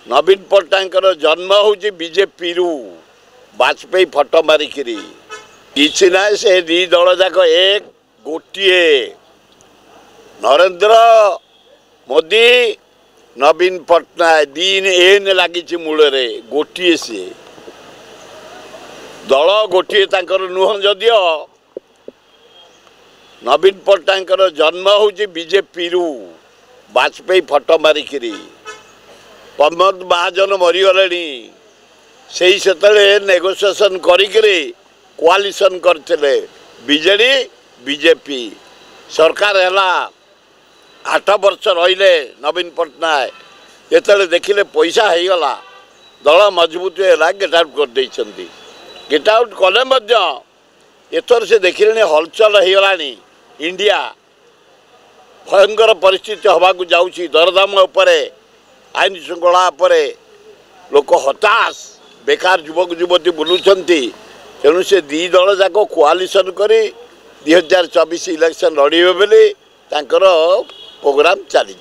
नवीन पट्टनायक जन्म हूँ बीजेपी रु वाजपेयी फटो मारिकी किसी ना से दी दल जाक एक गोटे नरेंद्र मोदी नवीन पट्टनायक दिन एन लगी मूल गोटे सी दल गोटे नुह जदियो नवीन पट्टनायक जन्म हूँ बीजेपी रु वाजपेयी फटो मारिकी प्रमोद महाजन मरीगले से नेगोसिएशन कोआलिशन करते बीजेडी बीजेपी सरकार है 8 वर्ष रहिले नवीन पट्टनायक ये देखिले पैसा हो गला दल मजबूत है गेट आउट कर देइछंती गेट आउट कले एथर से देखिले हलचल हो गला इंडिया भयंकर परिस्थिति हवा को जाउची दरदाम उपरे आईन श्रृंखला उपरे लोक हताश बेकार युवक युवती बुलुंट तेणु से दी दल जाक कोआलिशन कर 2024 इलेक्शन लड़े बोली प्रोग्राम चली।